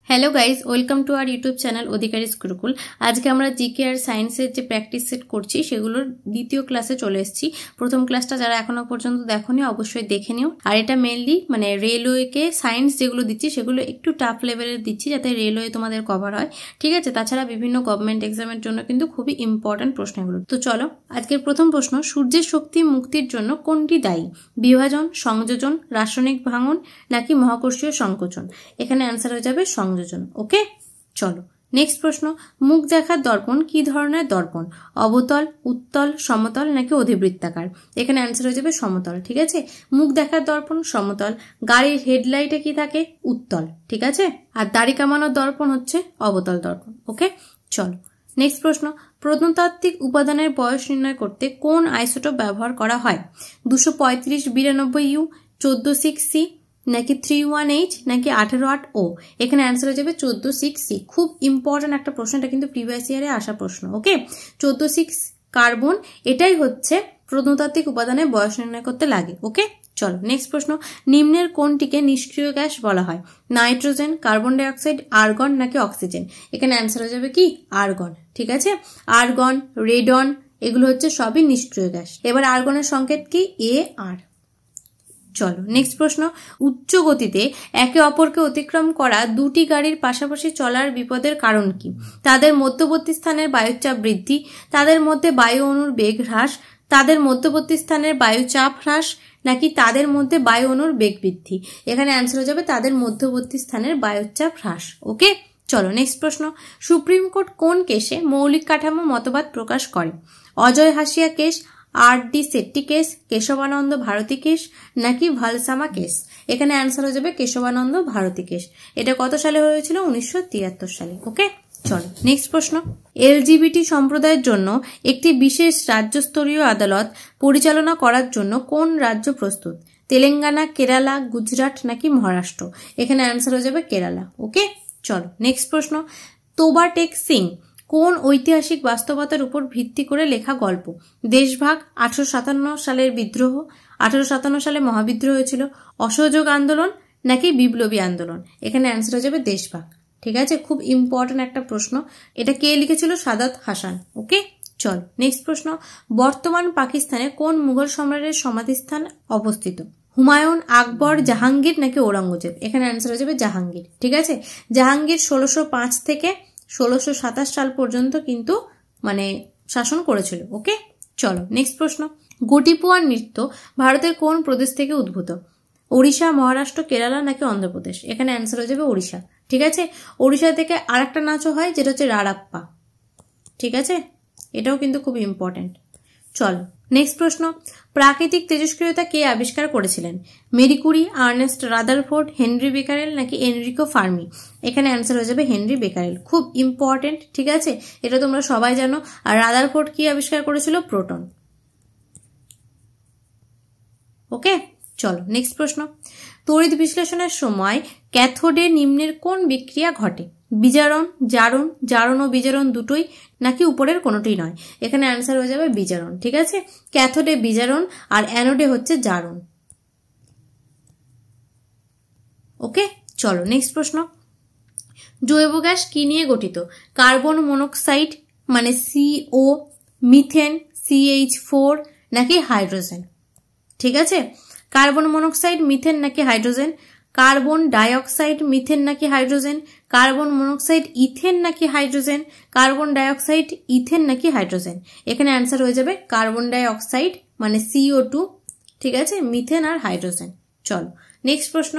Hello guys, welcome to our YouTube channel Adhikari Gurukul. আজকে আমরা GK আর সায়েন্সের যে প্র্যাকটিস সেট করছি সেগুলোর দ্বিতীয় ক্লাসে চলে এসেছি। প্রথম ক্লাসটা যারা এখনো পর্যন্ত দেখোনি অবশ্যই দেখে নিও। আর এটা মেনলি রেলওয়েকে সায়েন্স যেগুলো দিচ্ছি সেগুলো একটু টাফ লেভেলের দিচ্ছি যাতে রেলওয়ে তোমাদের কভার হয়, ঠিক আছে। তাছাড়া বিভিন্ন গভর্নমেন্ট এক্সামের জন্য কিন্তু খুবই ইম্পর্টেন্ট প্রশ্নগুলো। তো চলো আজকের প্রথম প্রশ্ন, সূর্যের শক্তি মুক্তির জন্য কোনটি দায়ী? বিভাজন, সংযোজন, রাসায়নিক ভাঙন নাকি মহাকর্ষীয় সংকোচন? এখানে অ্যান্সার হয়ে যাবে সংযোজন। ওকে, চলো নেক্সট প্রশ্ন, মুখ দেখার দর্পণ কি ধরনের দর্পণ? অবতল, উত্তল, সমতল নাকি অধিবৃত্তাকার? এখানে অ্যান্সার হয়ে যাবে সমতল, ঠিক আছে। মুখ দেখার দর্পণ সমতল, গাড়ির হেডলাইটে কি থাকে? উত্তল, ঠিক আছে। আর দাড়ি কামানোর দর্পণ হচ্ছে অবতল দর্পণ। ওকে, চলো নেক্সট প্রশ্ন, প্রত্নতাত্ত্বিক উপাদানের বয়স নির্ণয় করতে কোন আইসোটোপ ব্যবহার করা হয়? 235-92U, 14-6C নাকি 31H নাকি 18-8O? এখানে অ্যান্সার হয়ে যাবে 14-6C। খুব ইম্পর্টেন্ট একটা প্রশ্ন, এটা কিন্তু প্রিভিয়াস ইয়ারে আসা প্রশ্ন। ওকে, 14-6 কার্বন, এটাই হচ্ছে প্রত্নতাত্ত্বিক উপাদানের বয়স নির্ণয় করতে লাগে। ওকে, চলো নেক্সট প্রশ্ন, নিম্নের কোনটিকে নিষ্ক্রিয় গ্যাস বলা হয়? নাইট্রোজেন, কার্বন ডাইঅক্সাইড, আর্গন নাকি অক্সিজেন? এখানে অ্যান্সার হয়ে যাবে কি? আর্গন, ঠিক আছে। আর্গন, রেডন এগুলো হচ্ছে সবই নিষ্ক্রিয় গ্যাস। এবার আর্গনের সংকেত কি? AR। চলো নেক্সট প্রশ্ন, উচ্চ গতিতে একে অপরকে অতিক্রম করা দুটি গাড়ির পাশাপাশি চলার বিপদের কারণ কি? তাদের মধ্যবর্তী স্থানের বায়ুচাপ বৃদ্ধি, তাদের মধ্যে বায়ু অণুর বেগ হ্রাস, তাদের মধ্যবর্তী স্থানের বায়ুচাপ হ্রাস নাকি তাদের মধ্যে বায়ু অণুর বেগ বৃদ্ধি? এখানে অ্যান্সার হয়ে যাবে তাদের মধ্যবর্তী স্থানের বায়ুচাপ হ্রাস। ওকে, চলো নেক্সট প্রশ্ন, সুপ্রিম কোর্ট কোন কেসে মৌলিক কাঠামো মতবাদ প্রকাশ করে? Ajay Hasia case, RD Shetty case, Keshavananda Bharati case নাকি ভালসামা কেস? এখানে অ্যান্সার হয়ে যাবে কেশবানন্দ ভারতী কেস। এটা কত সালে হয়েছিল? 1973 সালে। ওকে, চলো নেক্সট প্রশ্ন, LGBT সম্প্রদায়ের জন্য একটি বিশেষ রাজ্যস্তরীয় আদালত পরিচালনা করার জন্য কোন রাজ্য প্রস্তুত? তেলেঙ্গানা, কেরালা, গুজরাট নাকি মহারাষ্ট্র? এখানে অ্যান্সার হয়ে যাবে কেরালা। ওকে, চলো নেক্সট প্রশ্ন, তোবা টেক সিং কোন ঐতিহাসিক বাস্তবতার উপর ভিত্তি করে লেখা গল্প? দেশভাগ, 1857 সালের বিদ্রোহ, 1857 সালে মহাবিদ্রোহ হয়েছিল, অসহযোগ আন্দোলন নাকি বিপ্লবী আন্দোলন? এখানে অ্যান্সার হয়ে যাবে দেশভাগ, ঠিক আছে। খুব ইম্পর্টেন্ট একটা প্রশ্ন, এটা কে লিখেছিল? সাদাত হাসান। ওকে, চল নেক্সট প্রশ্ন, বর্তমান পাকিস্তানে কোন মুঘল সম্রাটের সমাধিস্থান অবস্থিত? হুমায়ুন, আকবর, জাহাঙ্গীর নাকি ঔরঙ্গজেব? এখানে অ্যান্সার হয়ে যাবে জাহাঙ্গীর, ঠিক আছে। জাহাঙ্গীর 1605 থেকে 1627 সাল পর্যন্ত কিন্তু শাসন করেছিল। ওকে, চলো নেক্সট প্রশ্ন, গোটিপুয়ার নৃত্য ভারতের কোন প্রদেশ থেকে উদ্ভূত? ওড়িশা, মহারাষ্ট্র, কেরালা নাকি অন্ধ্রপ্রদেশ? এখানে অ্যান্সার হয়ে যাবে ওড়িশা, ঠিক আছে। ওড়িশা থেকে আরেকটা নাচও হয় যেটা হচ্ছে রাড়াপ্পা, ঠিক আছে। এটাও কিন্তু খুব ইম্পর্টেন্ট। চলো নেক্সট প্রশ্ন, প্রাকৃতিক তেজস্ক্রিয়তা কে আবিষ্কার করেছিলেন? Marie Curie, Ernest Rutherford, Henri Becquerel নাকি এনরিকো ফার্মি? এখানে অ্যান্সার হয়ে যাবে হেনরি বেকারেল। খুব ইম্পর্টেন্ট, ঠিক আছে, এটা তোমরা সবাই জানো। আর রাদারফোর্ড কি আবিষ্কার করেছিল? প্রোটন। ওকে, চলো নেক্সট প্রশ্ন, তড়িৎ বিশ্লেষণের সময় ক্যাথোডে নিম্নের কোন বিক্রিয়া ঘটে? বিজারণ, জারণ, জারণ ও বিজারণ দুটোই নাকি উপরের কোনোটি নয়? এখানে অ্যান্সার হয়ে যাবে বিজারণ, ঠিক আছে। ক্যাথোডে বিজারণ আর অ্যানোডে হচ্ছে জারণ। ওকে, চলো নেক্সট প্রশ্ন, জৈব গ্যাস কি নিয়ে গঠিত? Carbon monoxide CO, methane CH4 নাকি হাইড্রোজেন? ঠিক আছে, কার্বন মনোক্সাইড, মিথেন নাকি হাইড্রোজেন? কার্বন ডাইঅক্সাইড, মিথেন নাকি হাইড্রোজেন? কার্বন মনোক্সাইড, ইথেন নাকি হাইড্রোজেন? কার্বন ডাইঅক্সাইড, ইথেন নাকি হাইড্রোজেন? এখানে অ্যান্সার হয়ে যাবে কার্বন ডাইঅক্সাইড CO2, ঠিক আছে, মিথেন আর হাইড্রোজেন। চলো নেক্সট প্রশ্ন,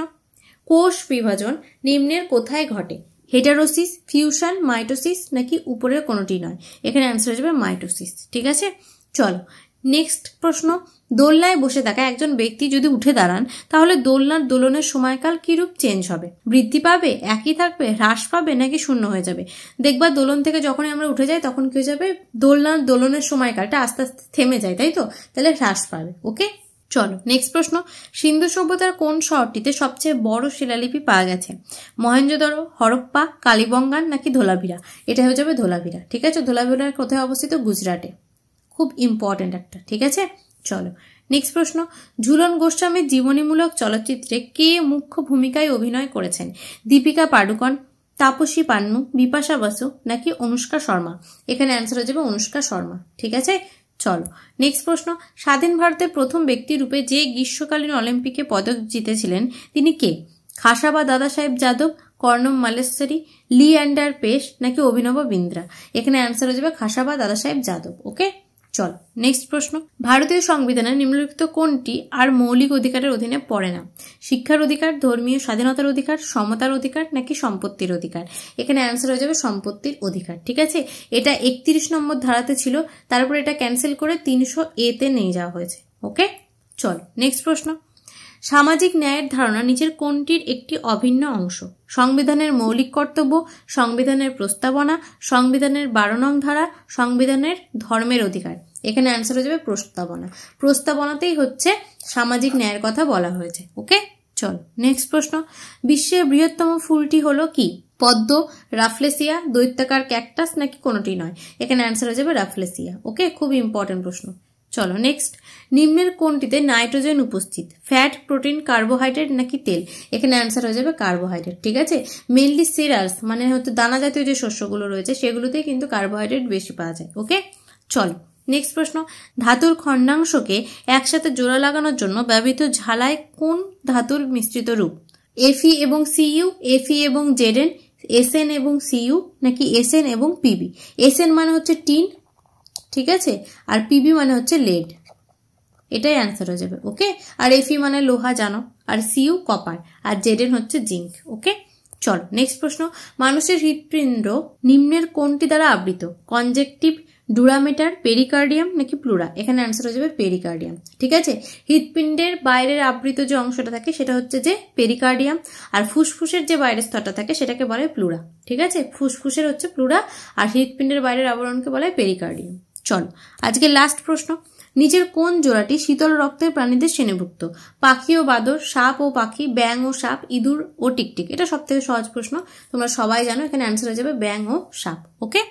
কোষ বিভাজন নিম্নের কোথায় ঘটে? হেটারোসিস, ফিউশন, মাইটোসিস নাকি উপরের কোনোটি নয়? এখানে অ্যান্সার হয়ে যাবে মাইটোসিস, ঠিক আছে। চলো নেক্সট প্রশ্ন, দোলনায় বসে থাকা একজন ব্যক্তি যদি উঠে দাঁড়ান তাহলে দোলনার দোলনের সময়কাল কিরূপ চেঞ্জ হবে? বৃদ্ধি পাবে, একই থাকবে, হ্রাস পাবে নাকি শূন্য হয়ে যাবে? দেখবা দোলন থেকে যখনই আমরা উঠে যাই তখন কি হয়ে যাবে? দোলনার দোলনের সময়কালটা আস্তে আস্তে থেমে যায়, তাই তো, তাহলে হ্রাস পাবে। ওকে, চলো নেক্সট প্রশ্ন, সিন্ধু সভ্যতার কোন শহরটিতে সবচেয়ে বড় শিলালিপি পাওয়া গেছে? মহেঞ্জোদারো, হরপ্পা, কালীবঙ্গান নাকি ধোলাভিরা? এটা হয়ে যাবে ধোলাভিরা, ঠিক আছে। ধোলাভিরা কোথায় অবস্থিত? গুজরাটে। খুব ইম্পর্টেন্ট একটা, ঠিক আছে। চলো নেক্সট প্রশ্ন, ঝুলন গোস্বামীর জীবনীমূলক চলচ্চিত্রে কে মুখ্য ভূমিকায় অভিনয় করেছেন? দীপিকা পাডুকোন, তাপসী পান্নু, বিপাশা বসু নাকি অনুষ্কা শর্মা? এখানে অ্যান্সার হয়ে যাবে অনুষ্কা শর্মা। ঠিক আছে, চলো নেক্সট প্রশ্ন। স্বাধীন ভারতের প্রথম ব্যক্তি রূপে যে গ্রীষ্মকালীন অলিম্পিকে পদক জিতেছিলেন তিনি কে? খাসাবা দাদা সাহেব যাদব, কর্ণম মালেশ্বরী, লিঅ্যান্ডার পেশ নাকি অভিনব বিন্দ্রা? এখানে অ্যান্সার হয়ে যাবে খাসাবা দাদা সাহেব যাদব। ওকে, চলো নেক্সট প্রশ্ন। ভারতীয় সংবিধানে নিম্নলিখিত কোনটি আর মৌলিক অধিকারের অধীনে পড়ে না? শিক্ষার অধিকার, ধর্মীয় স্বাধীনতার অধিকার, সমতার অধিকার নাকি সম্পত্তির অধিকার? এখানে অ্যান্সার হয়ে যাবে সম্পত্তির অধিকার। ঠিক আছে, এটা 31 নম্বর ধারাতে ছিল, তারপর এটা ক্যান্সেল করে 300A-তে নিয়ে যাওয়া হয়েছে। ওকে, চলো নেক্সট প্রশ্ন। সামাজিক ন্যায়ের ধারণা নিচের কোনটির একটি অভিন্ন অংশ? সংবিধানের মৌলিক কর্তব্য, সংবিধানের প্রস্তাবনা, সংবিধানের 12 নং ধারা, সংবিধানের ধর্মের অধিকার? এখানে অ্যান্সার হয়ে যাবে প্রস্তাবনা। প্রস্তাবনাতেই হচ্ছে সামাজিক ন্যায়ের কথা বলা হয়েছে। ওকে, চলো নেক্সট প্রশ্ন। বিশ্বের বৃহত্তম ফুলটি হলো কি? পদ্ম, রাফলেসিয়া, দৈত্যাকার ক্যাকটাস নাকি কোনোটি নয়? এখানে অ্যান্সার হয়ে যাবে রাফলেসিয়া। ওকে, খুব ইম্পর্টেন্ট প্রশ্ন। চলো নেক্সট। নিম্নের কোনটিতে নাইট্রোজেন উপস্থিত? ফ্যাট, প্রোটিন, কার্বোহাইড্রেট নাকি তেল? এখানে অ্যান্সার হয়ে যাবে কার্বোহাইড্রেট। ঠিক আছে, মেনলি সিরিয়ালস মানে হচ্ছে দানা জাতীয় যে শস্যগুলো রয়েছে সেগুলোতেই কিন্তু কার্বোহাইড্রেট বেশি পাওয়া যায়। ওকে, চলো নেক্সট প্রশ্ন। ধাতুর খণ্ডাংশকে একসাথে জোড়া লাগানোর জন্য ব্যবহৃত ঝালাই কোন ধাতুর মিশ্রিত রূপ? Fe এবং Cu, Fe এবং Zn, Sn এবং Cu নাকি Sn এবং Pb? Sn মানে হচ্ছে টিন, ঠিক আছে, আর Pb মানে হচ্ছে লেড। এটাই অ্যান্সার হয়ে যাবে। ওকে, আর Fe মানে লোহা জানো, আর Cu কপার, আর Zn হচ্ছে জিঙ্ক। ওকে, চলো নেক্সট প্রশ্ন। মানুষের হৃৎপিণ্ড নিম্নের কোনটি দ্বারা আবৃত? কনজেকটিভ, ডুরামেটার, পেরিকার্ডিয়াম নাকি প্লুরা? এখানে অ্যান্সার হয়ে যাবে পেরিকার্ডিয়াম। ঠিক আছে, হৃৎপিণ্ডের বাইরের আবৃত যে অংশটা থাকে সেটা হচ্ছে যে পেরিকার্ডিয়াম, আর ফুসফুসের যে বাইরের স্তরটা থাকে সেটাকে বলে প্লুরা। ঠিক আছে, ফুসফুসের হচ্ছে প্লুরা আর হৃৎপিণ্ডের বাইরের আবরণকে বলে পেরিকার্ডিয়াম। চলো আজকে লাস্ট প্রশ্ন। নিচের কোন জোড়াটি শীতল রক্তের প্রাণীদের শ্রেণীভুক্ত? পাখি ও বাদর, সাপ ও পাখি, ব্যাঙ ও সাপ, ইঁদুর ও টিকটিক? এটা সব থেকে সহজ প্রশ্ন, তোমরা সবাই জানো। এখানে অ্যান্সার হয়ে যাবে ব্যাঙ ও সাপ। ওকে,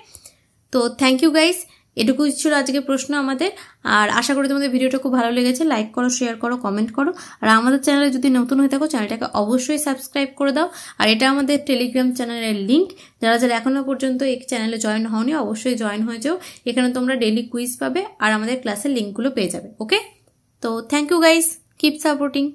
তো থ্যাংক ইউ গাইস, এটুকু ছিল আজকে প্রশ্ন আমাদের। আর আশা করি তোমাদের ভিডিওটা খুব ভালো লেগেছে। লাইক করো, শেয়ার করো, কমেন্ট করো, আর আমাদের চ্যানেলে যদি নতুন হয়ে থাকো চ্যানেলটাকে অবশ্যই সাবস্ক্রাইব করে দাও। আর এটা আমাদের টেলিগ্রাম চ্যানেলের লিঙ্ক, যারা যারা এখনো পর্যন্ত এই চ্যানেলে জয়েন হওনি অবশ্যই জয়েন হয়ে যাও। এখানে তোমরা ডেইলি কুইজ পাবে আর আমাদের ক্লাসের লিঙ্কগুলো পেয়ে যাবে। ওকে, তো thank you guys, keep supporting.